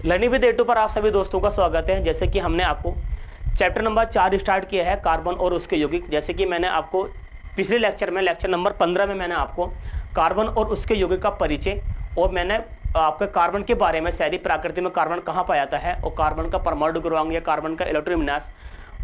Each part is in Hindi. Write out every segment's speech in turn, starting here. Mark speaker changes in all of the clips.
Speaker 1: लर्निंग विद A2 पर आप सभी दोस्तों का स्वागत है। जैसे कि हमने आपको चैप्टर नंबर 4 स्टार्ट किया है, कार्बन और उसके यौगिक। जैसे कि मैंने आपको पिछले लेक्चर में, लेक्चर नंबर 15 में मैंने आपको कार्बन और उसके यौगिक का परिचय और मैंने आपके कार्बन के बारे में, शहरी प्रकृति में कार्बन कहाँ पाया जाता है और कार्बन का परमाणु क्रमांक या कार्बन का इलेक्ट्रोविन्यास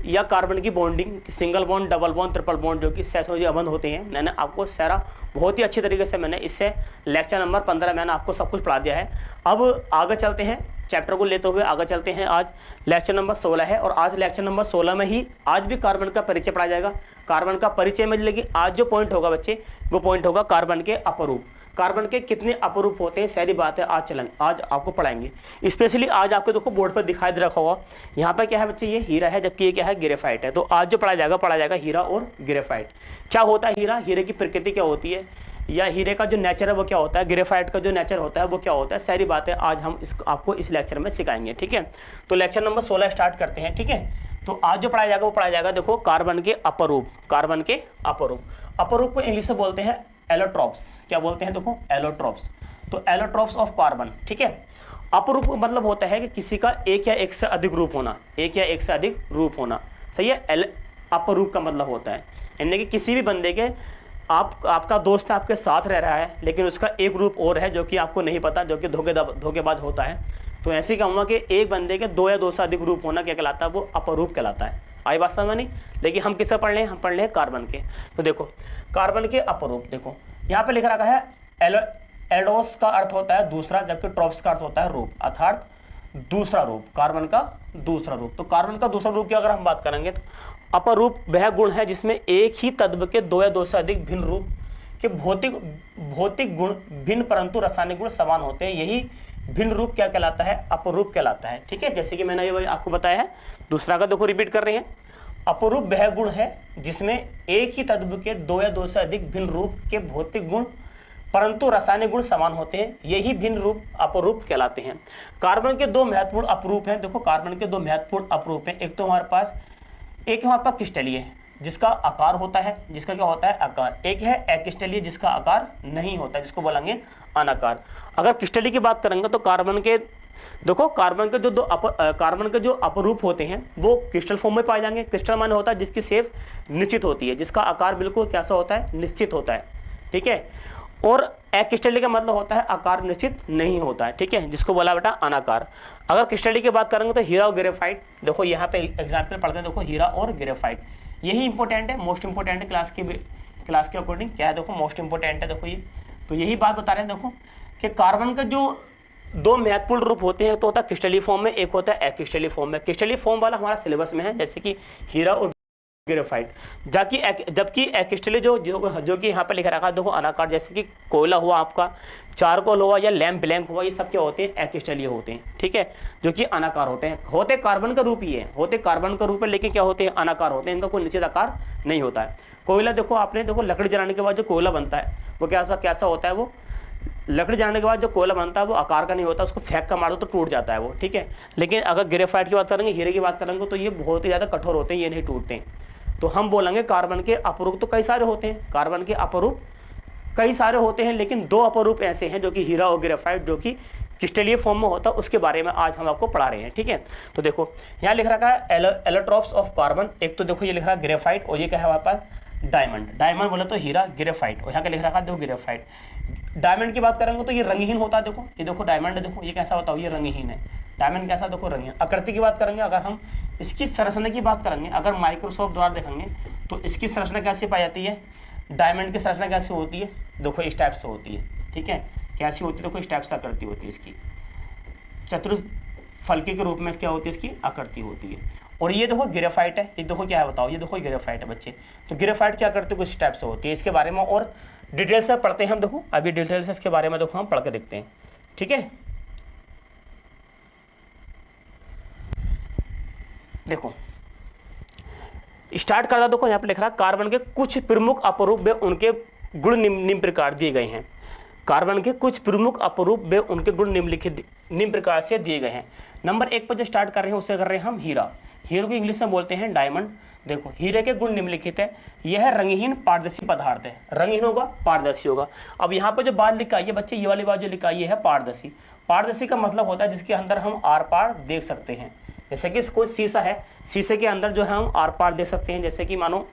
Speaker 1: या कार्बन की bonding, single bond, double bond, triple bond जो कि सहसंयोजी अबंध होते हैं, मैंने आपको सारा बहुत ही अच्छी तरीके से मैंने इससे लेक्चर नंबर 15 मैंने आपको सब कुछ पढ़ा दिया है। अब आगे चलते हैं, चैप्टर को लेते हुए आगे चलते हैं। आज लेक्चर नंबर 16 है और आज लेक्चर नंबर 16 में ही आज भी कार्बन का परिचय पढ़ा जाएगा। कार्बन का परिचय में, लेकिन आज जो पॉइंट होगा बच्चे, वो पॉइंट होगा कार्बन के अपरूप। कार्बन के कितने अपरूप होते हैं, सारी बातें आज आपको पढ़ाएंगे। स्पेशली आज आपको देखो बोर्ड पर दिखाई दे रखा होगा, यहाँ पर क्या है बच्चे, ये हीरा है, जबकि ये क्या है, ग्रेफाइट है। तो आज जो पढ़ा जाएगा हीरा और ग्रेफाइट। क्या होता है हीरा, हीरे की प्रकृति क्या होती है, या हीरे का जो नेचर है वो क्या होता है, ग्रेफाइट का जो नेचर होता है वो क्या होता है, सारी बातें आज हम आपको इस लेक्चर में सिखाएंगे। ठीक है, तो लेक्चर नंबर 16 स्टार्ट करते हैं। ठीक है, तो आज जो पढ़ाया जाएगा वो पढ़ाया जाएगा देखो कार्बन के अपरूप। कार्बन के अपरूप, अपरूप को इंग्लिश से बोलते हैं एलोट्रॉप्स। क्या बोलते हैं देखो, एलोट्रॉप्स। तो एलोट्रॉप्स ऑफ कार्बन। ठीक है, अपरूप मतलब होता है कि किसी का एक या एक से अधिक रूप होना, एक या एक से अधिक रूप होना। सही है, अपरूप का मतलब होता है यानी कि किसी भी बंदे के आपका दोस्त आपके साथ रह रहा है लेकिन उसका एक रूप और है जो कि आपको नहीं पता, जो कि धोखेबाज होता है। तो ऐसे ही कहूँगा कि एक बंदे के दो या दो से अधिक रूप होना क्या कहलाता है, वो अपरूप कहलाता है। आई बात समझ नहीं, लेकिन हम किससे पढ़ रहे हैं, हम पढ़ रहे हैं कार्बन के। तो देखो कार्बन के अपरूप, देखो यहाँ पे लिख रखा है एल्डोस का अर्थ होता है दूसरा, जबकि ट्रॉप्स का अर्थ होता है रूप, अर्थात दूसरा रूप, कार्बन का दूसरा रूप। तो कार्बन का दूसरा रूप की अगर हम बात करेंगे तो अपरूप वह गुण है जिसमें एक ही तत्व के दो या दो से अधिक भिन्न रूप के भौतिक गुण भिन्न परंतु रासायनिक गुण समान होते हैं। यही भिन्न रूप क्या कहलाता है, अपरूप कहलाता है। ठीक है, जैसे कि मैंने ये आपको बताया है। दूसरा का देखो रिपीट कर रहे हैं, अपरूप वह गुण है जिसमें एक ही तत्व के दो या दो से अधिक भिन्न रूप के भौतिक गुण परंतु रासायनिक गुण समान होते हैं, यही भिन्न रूप अपरूप कहलाते हैं। कार्बन के दो महत्वपूर्ण अपरूप हैं। देखो कार्बन के दो महत्वपूर्ण अपरूप हैं। एक तो हमारे पास क्रिस्टलीय जिसका आकार होता है, जिसका क्या होता है, आकार। एक है एक्रिस्टलीय जिसका आकार नहीं होता, जिसको बोलेंगे अनाकार। अगर क्रिस्टलीय की बात करेंगे तो कार्बन के देखो कार्बन के कार्बन के जो अपरूप होते हैं वो क्रिस्टल फॉर्म में पाए जाएंगे। क्रिस्टल माने होता है जिसकी शेप निश्चित होती है, जिसका आकार बिल्कुल कैसा होता है, निश्चित होता है। ठीक है, और एक्रिस्टलीय का मतलब होता है आकार निश्चित नहीं होता है। ठीक है, जिसको बोला बेटा अनाकार। अगर क्रिस्टलीय की बात करेंगे तो हीरा और ग्रेफाइट। देखो यहाँ पे एग्जाम्पल पढ़ते हैं, देखो हीरा और ग्रेफाइट, यही इंपॉर्टेंट है, मोस्ट इंपॉर्टेंट है क्लास के अकॉर्डिंग। क्या है देखो, मोस्ट इंपॉर्टेंट है। देखो ये तो यही बात बता रहे हैं देखो कि कार्बन का जो दो महत्वपूर्ण रूप होते हैं, तो होता है क्रिस्टलीय फॉर्म में, एक होता है एक्रिस्टलीय फॉर्म में। क्रिस्टलीय फॉर्म वाला हमारा सिलेबस में है, जैसे कि हीरा और ग्रेफाइट। जबकि एक्रिस्टलीय जो कि यहाँ पे लिखा रखा है देखो अनाकार, जैसे कि कोयला हुआ, आपका चारकोल हुआ या लैम्प ब्लैंक हुआ, ये सब क्या होते हैं, एक्रिस्टलीय होते हैं। ठीक है, जो कि अनाकार होते हैं। होते कार्बन का रूप ही है, होते कार्बन का रूप है, लेकिन क्या होते हैं, अनाकार होते हैं। इनका कोई निश्चित आकार नहीं होता है। कोयला देखो आपने, देखो लकड़ी जलाने के बाद जो कोयला बनता है वो कैसा होता है, वो लकड़ी जलाने के बाद जो कोयला बनता है वो आकार का नहीं होता, उसको फेंक का मार दो तो टूट जाता है वो। ठीक है, लेकिन अगर ग्रेफाइट की बात करेंगे, हीरे की बात करेंगे, तो ये बहुत ही ज़्यादा कठोर होते हैं, ये नहीं टूटते हैं। तो हम बोलेंगे कार्बन के अपरूप तो कई सारे होते हैं, कार्बन के अपरूप कई सारे होते हैं, लेकिन दो अपरूप ऐसे हैं जो कि हीरा और ग्रेफाइट, जो कि क्रिस्टलीय फॉर्म में होता है, उसके बारे में आज हम आपको पढ़ा रहे हैं। ठीक है, तो देखो यहाँ लिख रखा है एलोट्रॉप्स ऑफ कार्बन। एक तो देखो ये लिख रहा है ग्रेफाइट, और ये क्या है हमारे पास, डायमंड। डायमंड बोले तो हीरा, ग्रेफाइट, और यहाँ क्या लिख रखा है देखो ग्रेफाइट। डायमंड की बात करेंगे तो ये रंगहीन होता है। देखो ये देखो डायमंड, देखो ये कैसा होता है, ये रंगहीन है। डायमंड कैसा, देखो रंगीन। आकृति की बात करेंगे, अगर हम इसकी संरचना की बात करेंगे, अगर माइक्रोस्कोप द्वारा देखेंगे तो इसकी संरचना कैसे पाई जाती है, डायमंड की संरचना कैसे होती है, देखो इस टाइप से होती है। ठीक है, कैसी होती है, देखो इस टाइप से आकृति होती है इसकी, चतुर्फलकी के रूप में क्या होती है, इसकी आकृति होती है। और ये देखो ग्रेफाइट है, ये देखो क्या है बताओ, ये देखो ग्रेफाइट है बच्चे। तो ग्रेफाइट क्या करते हैं, कुछ टाइप से होती है। इसके बारे में और डिटेल से पढ़ते हैं हम। देखो अभी डिटेल से इसके बारे में देखो हम पढ़ के देखते हैं। ठीक है, देखो स्टार्ट करता, देखो यहाँ पे लिख रहा है कार्बन के कुछ प्रमुख अपरूप व उनके गुण निम्न प्रकार दिए गए हैं। कार्बन के कुछ प्रमुख अपरूप व उनके गुण निम्न प्रकार से दिए गए हैं। नंबर 1 पर जो स्टार्ट कर रहे हैं उससे कर रहे हैं हम हीरा। हीरे को इंग्लिश में बोलते हैं डायमंड। देखो हीरे के गुण निम्नलिखित है, यह रंगहीन पारदर्शी पदार्थ है। रंगहीन होगा, पारदर्शी होगा। अब यहाँ पे जो बात लिखा है बच्चे, ये वाली बात जो लिखा है पारदर्शी। पारदर्शी का मतलब होता है जिसके अंदर हम आर पार देख सकते हैं। जैसे कि कोई शीशा है, शीशे के अंदर जो है हम आर पार देख सकते हैं। जैसे कि मानो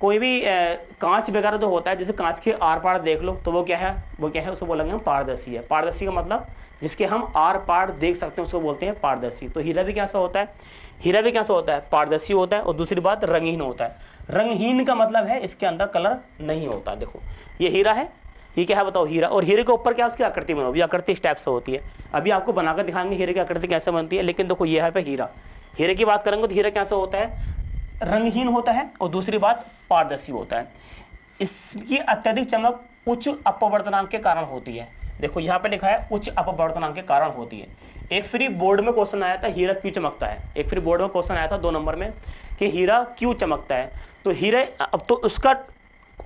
Speaker 1: कोई भी कांच वगैरह जो होता है, जैसे कांच के आर पार देख लो तो वो क्या है, उसको बोलेंगे हम पारदर्शी है। पारदर्शी का मतलब जिसके हम आर पार देख सकते हैं उसको बोलते हैं पारदर्शी। तो हीरा भी कैसा होता है, हीरा भी कैसा होता है, पारदर्शी होता है। और दूसरी बात रंगहीन होता है। रंगहीन का मतलब है इसके अंदर कलर नहीं होता। देखो ये हीरा है, ये क्या है बताओ, हीरा। और हीरे के ऊपर क्या उसकी आकृति बनाओ, आकृति इस टाइप से होती है। अभी आपको बनाकर दिखाएंगे हीरे की आकृति कैसे बनती है। लेकिन देखो ये है पे हीरा, हीरे की बात करेंगे तो हीरा कैसा होता है, रंगहीन होता है। और दूसरी बात पारदर्शी होता है। इसकी अत्यधिक चमक उच्च अपवर्तनांक के कारण होती है। देखो यहाँ पे लिखा है उच्च अपवर्तनांक के कारण होती है। एक फ्री बोर्ड में क्वेश्चन आया था हीरा क्यों चमकता है। एक फ्री बोर्ड में क्वेश्चन आया था 2 नंबर में कि हीरा क्यों चमकता है। तो हीरे, अब तो उसका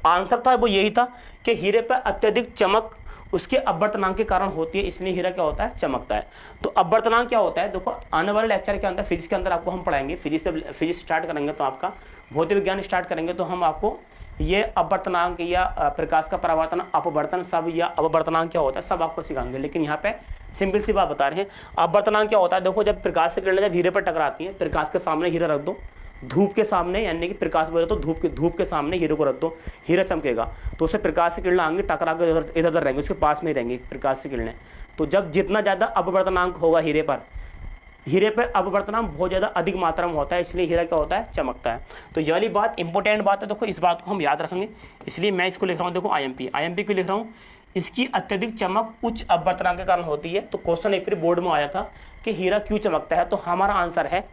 Speaker 1: आंसर था वो यही था कि हीरे पर अत्यधिक चमक उसके अपवर्तनांक के कारण होती है, इसलिए हीरा क्या होता है, चमकता है। तो अपवर्तनांक क्या होता है, देखो आने वाले लेक्चर के अंदर फिजिक्स के अंदर आपको हम पढ़ाएंगे। फिजिक्स स्टार्ट करेंगे तो आपका भौतिक विज्ञान स्टार्ट करेंगे तो हम आपको ये अपवर्तनांक या प्रकाश का परावर्तन, अपवर्तन सब या अपवर्तनांक क्या होता है सब आपको सिखाएंगे। लेकिन यहाँ पे सिंपल सी बात बता रहे हैं। अपवर्तनांक क्या होता है, देखो जब प्रकाश से किरणें जब हीरे पर टकराती हैं, प्रकाश के सामने हीरा रख दो, धूप के सामने, यानी कि प्रकाश बोले तो धूप के सामने हीरे को रख दो, हीरा चमकेगा। तो उससे प्रकाश से किरणें आएंगी, टकरा कर इधर उधर रहेंगे, उसके पास में ही रहेंगी प्रकाश से किरणें। तो जब जितना ज़्यादा अपवर्तनांक होगा हीरे पर अपवर्तनांक बहुत ज़्यादा अधिक मात्रा में होता है, इसलिए हीरा क्या होता है, चमकता है। तो ये वाली बात इंपॉर्टेंट बात है। देखो इस बात को हम याद रखेंगे, इसलिए मैं इसको लिख रहा हूँ। देखो आई एम पी क्यों लिख रहा हूँ, इसकी अत्यधिक चमक उच्च अपवर्तनांक के कारण होती है। तो क्वेश्चन एक फिर बोर्ड में आया था कि हीरा क्यों चमकता है, तो हमारा आंसर है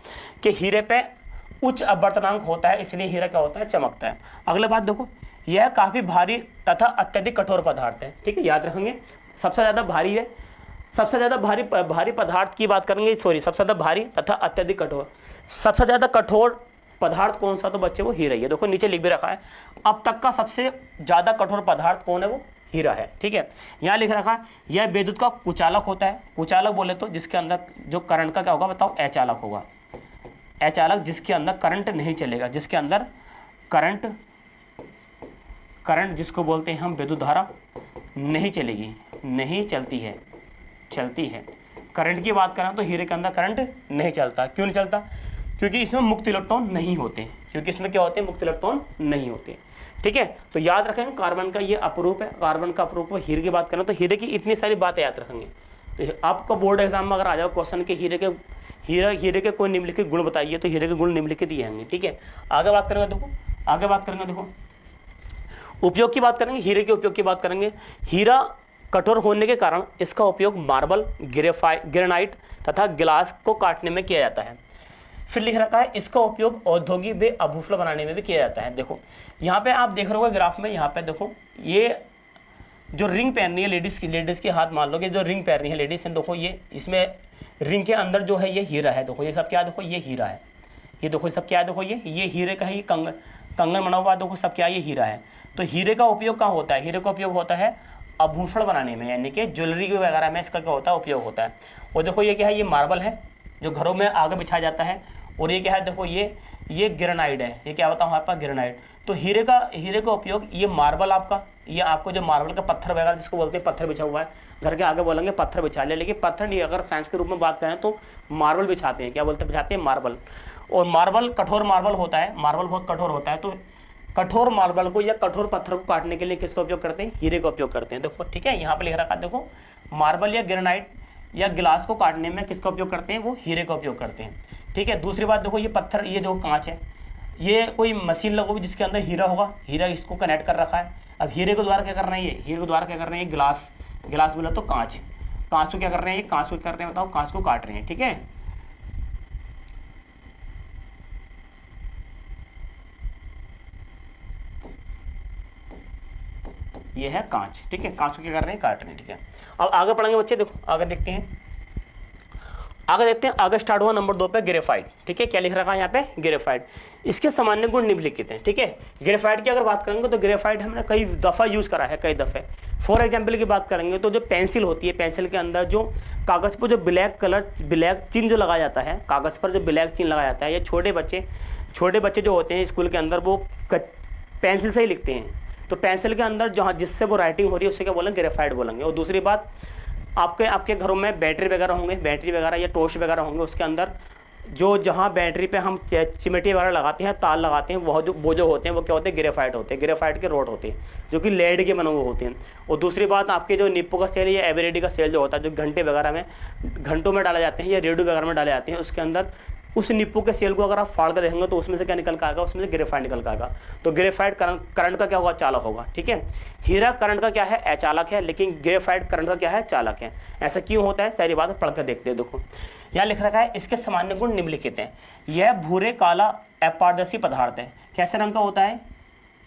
Speaker 1: कि हीरे पे उच्च अपवर्तनांक होता है, इसलिए हीरा क्या होता है, चमकता है। अगला बात देखो, यह काफ़ी भारी तथा अत्यधिक कठोर पदार्थ है। ठीक है, याद रखेंगे। सबसे ज़्यादा भारी है, सबसे ज़्यादा भारी पदार्थ की बात करेंगे, सबसे ज़्यादा भारी तथा अत्यधिक कठोर। सबसे ज़्यादा कठोर पदार्थ कौन सा, तो बच्चे वो हीरा ही है। देखो नीचे लिख भी रखा है, अब तक का सबसे ज़्यादा कठोर पदार्थ कौन है, वो हीरा है। ठीक है, यहाँ लिख रखा है यह विद्युत का कुचालक होता है। कुचालक बोले तो जिसके अंदर जो करंट का क्या होगा बताओ, अचालक होगा। अचालक जिसके अंदर करंट नहीं चलेगा, जिसके अंदर करंट जिसको बोलते हैं हम विद्युत धारा नहीं चलेगी, नहीं चलती है। करंट की बात करें तो हीरे के अंदर करंट नहीं चलता। क्यों नहीं चलता, क्योंकि इसमें मुक्त इलेक्ट्रॉन नहीं होते, क्योंकि इसमें क्या होते हैं, मुक्त इलेक्ट्रॉन नहीं होते। ठीक है, तो याद रखेंगे कार्बन का ये अपरूप है, कार्बन का अपरूप है। हीरे की बात करें तो हीरे की इतनी सारी बातें याद रखेंगे। तो आपका बोर्ड एग्जाम में अगर आ जाओ क्वेश्चन के हीरे के कोई निम्नलिखित गुण बताइए, तो हीरे के गुण निम्नलिखित ही होंगे। ठीक है, आगे बात करेंगे। देखो उपयोग की बात करेंगे, हीरे के उपयोग की बात करेंगे। हीरा कठोर होने के कारण इसका उपयोग मार्बल, ग्रेनाइट तथा गिलास को काटने में किया जाता है। फिर लिख रखा है इसका उपयोग औद्योगिक व आभूषण बनाने में भी किया जाता है। देखो यहाँ पे आप देख रहे हो ग्राफ में, यहाँ पे देखो ये जो रिंग पहन रही है लेडीज़ के हाथ, मान लो कि जो रिंग पहन रही है लेडीज़, देखो ये इसमें रिंग के अंदर जो है ये हीरा है। देखो ये सब क्या है, देखो ये हीरा है। ये देखो सब क्या है, देखो ये हीरे का ही कंगन बना हुआ, देखो सब क्या है, ये हीरा है। तो हीरे का उपयोग कहाँ होता है, हीरे का उपयोग होता है आभूषण बनाने में, यानी कि ज्वेलरी वगैरह में इसका क्या होता है, उपयोग होता है। और देखो ये क्या है, ये मार्बल है जो घरों में आगे बिछाया जाता है। और ये क्या है, देखो ये ग्रेनाइट है, ये क्या होता है आपका ग्रेनाइट। तो हीरे का उपयोग, ये मार्बल ये आपको जो मार्बल का पत्थर वगैरह जिसको बोलते हैं, पत्थर बिछा हुआ है, घर के आगे बोलेंगे पत्थर बिछा लिया, लेकिन पत्थर नहीं, अगर साइंस के रूप में बात करें तो मार्बल बिछाते हैं। क्या बोलते हैं, बिछाते हैं मार्बल। और मार्बल कठोर मार्बल होता है, मार्बल बहुत कठोर होता है। तो कठोर मार्बल को या कठोर पत्थर को काटने के लिए किसका उपयोग करते हैं, हीरे का उपयोग करते हैं। देखो ठीक है, यहाँ पे लिख रखा है, देखो मार्बल या ग्रेनाइट या गिलास को काटने में किसका उपयोग करते हैं, वो हीरे का उपयोग करते हैं। ठीक है, दूसरी बात देखो, ये पत्थर, ये जो कांच है, ये कोई मशीन लगोगी जिसके अंदर हीरा होगा, हीरा इसको कनेक्ट कर रखा है। अब हीरे के द्वारा क्या कर रहे हैं, हीरे के द्वारा क्या कर रहे हैं, गिलास बोला तो कांच को क्या कर रहे हैं, कांच को कर रहे हैं, बताओ, कांच को काट रहे हैं। ठीक है, ये है कांच। ठीक है, कांच को क्या कर रहे हैं, काट रहे हैं। ठीक है, अब आगे पढ़ेंगे बच्चे। देखो आगे देखते हैं, आगे स्टार्ट हुआ नंबर 2 पे ग्रेफाइट। ठीक है, क्या लिख रखा है यहाँ पे, ग्रेफाइट। इसके सामान्य गुण निम्नलिखित हैं। ठीक है, ग्रेफाइट की अगर बात करेंगे तो ग्रेफाइट हमने कई दफ़ा यूज़ करा है, कई दफ़े। फॉर एग्जाम्पल की बात करेंगे तो जो पेंसिल होती है, पेंसिल के अंदर जो कागज़ पर जो ब्लैक चिन्ह जो लगाया जाता है, कागज़ पर जो ब्लैक चिन्ह लगाया जाता है, ये छोटे बच्चे जो होते हैं स्कूल के अंदर वो पेंसिल से ही लिखते हैं। तो पेंसिल के अंदर जहाँ जिससे वो राइटिंग हो रही है उससे क्या बोलेंगे, ग्रेफाइट बोलेंगे। और दूसरी बात, आपके घरों में बैटरी वगैरह या टॉर्च वगैरह होंगे, उसके अंदर जहाँ बैटरी पे हम चिमटी वगैरह लगाते हैं, तार लगाते हैं, वो जो होते हैं वो क्या होते हैं, ग्रेफाइट होते हैं। ग्रेफाइट के रोड होते हैं जो कि लेड के बने हुए होते हैं। और दूसरी बात, आपके जो निप्पो का सेल या एवरेडी का सेल जो होता है, जो घंटों में डाले जाते हैं या रेडियो वगैरह में डाले जाते हैं, उसके अंदर उस निप्पो के सेल को अगर आप फाड़ कर देखेंगे तो उसमें से क्या निकल के आएगा, उसमें से ग्रेफाइट निकल के आएगा। तो ग्रेफाइट करंट का क्या होगा, चालक होगा। ठीक है, हीरा करंट का क्या है, अचालक है, लेकिन ग्रेफाइट करंट का क्या है, चालक है। ऐसा क्यों होता है, सारी बात पढ़ कर देखते हैं। देखो यहाँ लिख रखा है, इसके सामान्य गुण निम्नलिखित हैं। यह भूरे काला अपारदर्शी पदार्थ है। कैसे रंग का होता है,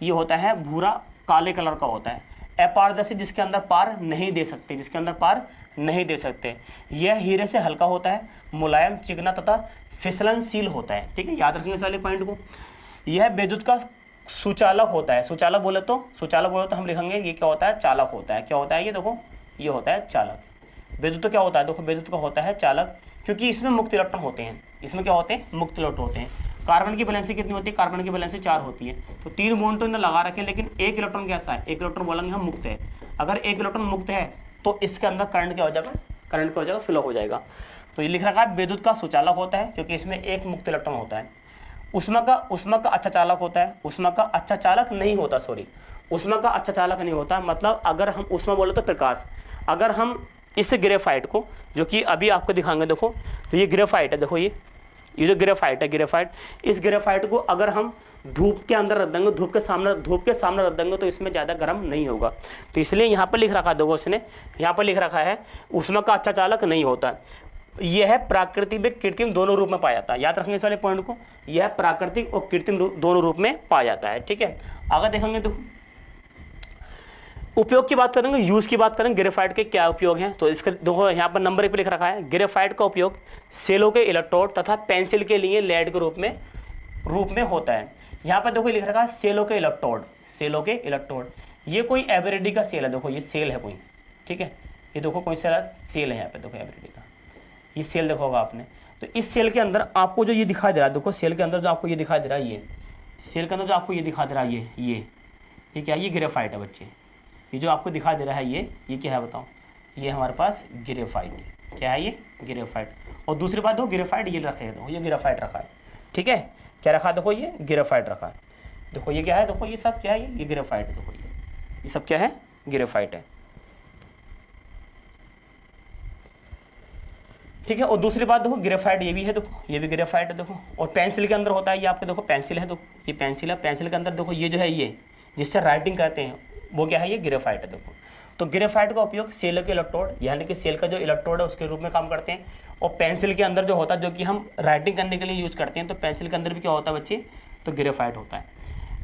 Speaker 1: ये होता है भूरा काले कलर का होता है। अपारदर्शी, जिसके अंदर पार नहीं दे सकते, यह हीरे से हल्का होता है, मुलायम, चिकना तथा फिसलनशील होता है। ठीक है, याद रखेंगे इस वाले पॉइंट को। यह विद्युत का सुचालक होता है। सुचालक बोले तो हम लिखेंगे ये क्या होता है, चालक होता है। क्या होता है ये, देखो ये होता है चालक। विद्युत क्या होता है, देखो विद्युत का होता है चालक, क्योंकि इसमें मुक्त इलेक्ट्रॉन होते हैं। इसमें क्या होते हैं, मुक्त इलेक्ट्रॉन होते हैं। कार्बन की वैलेंसी कितनी होती है, कार्बन की वैलेंसी 4 होती है। तो 3 बॉन्ड तो इन्हें लगा रखे, लेकिन एक इलेक्ट्रॉन कैसा है, एक इलेक्ट्रॉन बोलेंगे हम मुक्त है। अगर एक इलेक्ट्रॉन मुक्त है तो इसके अंदर करंट क्या हो जाएगा, फ्लो हो जाएगा। तो ये लिख रखा है विद्युत का सुचालक होता है, क्योंकि इसमें एक मुक्त इलेक्ट्रॉन होता है। उष्मा का अच्छा चालक होता है। उष्मा का अच्छा चालक नहीं होता, उष्मा का अच्छा चालक नहीं होता। मतलब अगर हम उष्मा बोले तो प्रकाश, अगर हम इस ग्रेफाइट को, जो कि अभी आपको दिखाएंगे, देखो तो ये ग्रेफाइट है, देखो ये जो ग्रेफाइट है, इस ग्रेफाइट को अगर हम धूप के अंदर रख देंगे, धूप के सामने रख देंगे तो इसमें ज़्यादा गर्म नहीं होगा। तो इसलिए यहाँ पर लिख रखा है, देखो इसने यहाँ पर लिख रखा है उष्मा का अच्छा चालक नहीं होता। यह प्राकृतिक व कृत्रिम दोनों रूप में पाया जाता है। याद रखेंगे इस वाले पॉइंट को, यह प्राकृतिक और कृत्रिम दोनों रूप में पाया जाता है। ठीक है, आगे देखेंगे। तो उपयोग की बात करेंगे, यूज़ की बात करेंगे, ग्रेफाइट के क्या उपयोग हैं। तो इसका देखो यहाँ पर नंबर 1 पे लिख रखा है, ग्रेफाइट का उपयोग सेलों के इलेक्ट्रोड तथा पेंसिल के लिए लेड के रूप में होता है। यहाँ पर देखो लिख रखा है सेलों के इलेक्ट्रोड। ये कोई एवरेडी का सेल है, देखो ये सेल है कोई। ठीक है, ये देखो कोई सेल है यहाँ पे, देखो एवरेडी का ये सेल देखो होगा आपने। तो इस सेल के अंदर आपको जो ये दिखाई दे रहा है, देखो सेल के अंदर जो आपको ये दिखाई दे रहा है, ये सेल के अंदर जो आपको ये दिखा दे रहा है, ये क्या है, ये ग्रेफाइट है बच्चे। ये जो आपको दिखाई दे रहा है, ये क्या है बताओ, ये हमारे पास ग्रेफाइट। क्या है ये, ग्रेफाइट। और दूसरी बात देखो ग्रेफाइट ये रखा है, देखो ये ग्रेफाइट रखा है। ठीक है, क्या रखा है, देखो ये ग्रेफाइट रखा है। देखो ये क्या है, देखो ये सब क्या है, ये ग्रेफाइट है। देखो ये सब क्या है, ग्रेफाइट है। ठीक है, और दूसरी बात देखो ग्रेफाइट ये भी है, देखो ये भी ग्रेफाइट है। देखो और पेंसिल के अंदर होता है, ये आपके देखो पेंसिल है, देखो ये पेंसिल है। पेंसिल के अंदर देखो ये जो है, ये जिससे राइटिंग करते हैं वो क्या है, ये ग्रेफाइट है। देखो तो ग्रेफाइट का उपयोग सेल के इलेक्ट्रोड, यानी कि सेल का जो इलेक्ट्रोड है उसके रूप में काम करते हैं। और पेंसिल के अंदर जो होता है, जो कि हम राइटिंग करने के लिए यूज़ करते हैं, तो पेंसिल के अंदर भी क्या होता है बच्चे, तो ग्रेफाइट होता है।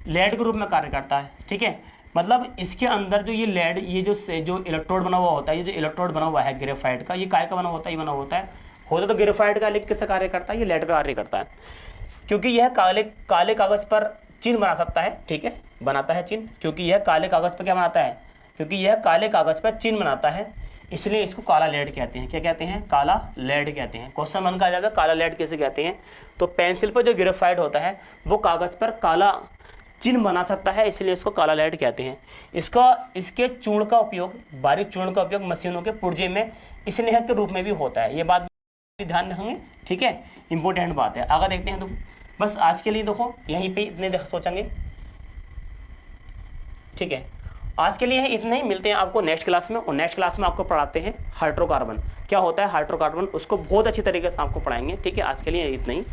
Speaker 1: लेड के रूप में कार्य करता है। ठीक है, मतलब इसके अंदर जो ये लेड, ये जो इलेक्ट्रोड बना हुआ होता है, ये जो इलेक्ट्रोड बना हुआ है ग्रेफाइट का, ये काय का बना होता है, ये बना होता तो ग्रेफाइट का, लेकिन किसका कार्य करता है, ये लेड का कार्य करता है। क्योंकि यह काले कागज पर चिन्ह बना सकता है। ठीक है, बनाता है चिन्ह, क्योंकि यह काले कागज पर क्या बनाता है, क्योंकि यह काले कागज पर चिन्ह बनाता है, इसलिए इसको काला लेड कहते हैं। क्या कहते हैं, काला लेड कहते हैं। क्वेश्चन मन का आ जाएगा काला लेड कैसे कहते हैं। तो पेंसिल पर जो ग्रेफाइट होता है वो कागज पर काला चिन्ह बना सकता है, इसलिए इसको काला लेड कहते हैं। इसके चूर्ण का उपयोग, बारीक चूर्ण का उपयोग मशीनों के पुर्जे में स्नेहक के रूप में भी होता है। ये बात ध्यान रखेंगे। ठीक है, इंपॉर्टेंट बात है। आगे देखते हैं। तो बस आज के लिए देखो यहीं पे इतने सोचेंगे। ठीक है, आज के लिए इतना ही। मिलते हैं आपको नेक्स्ट क्लास में, और नेक्स्ट क्लास में आपको पढ़ाते हैं हाइड्रोकार्बन। क्या होता है हाइड्रोकार्बन, उसको बहुत अच्छी तरीके से आपको पढ़ाएंगे। ठीक है, आज के लिए इतना ही।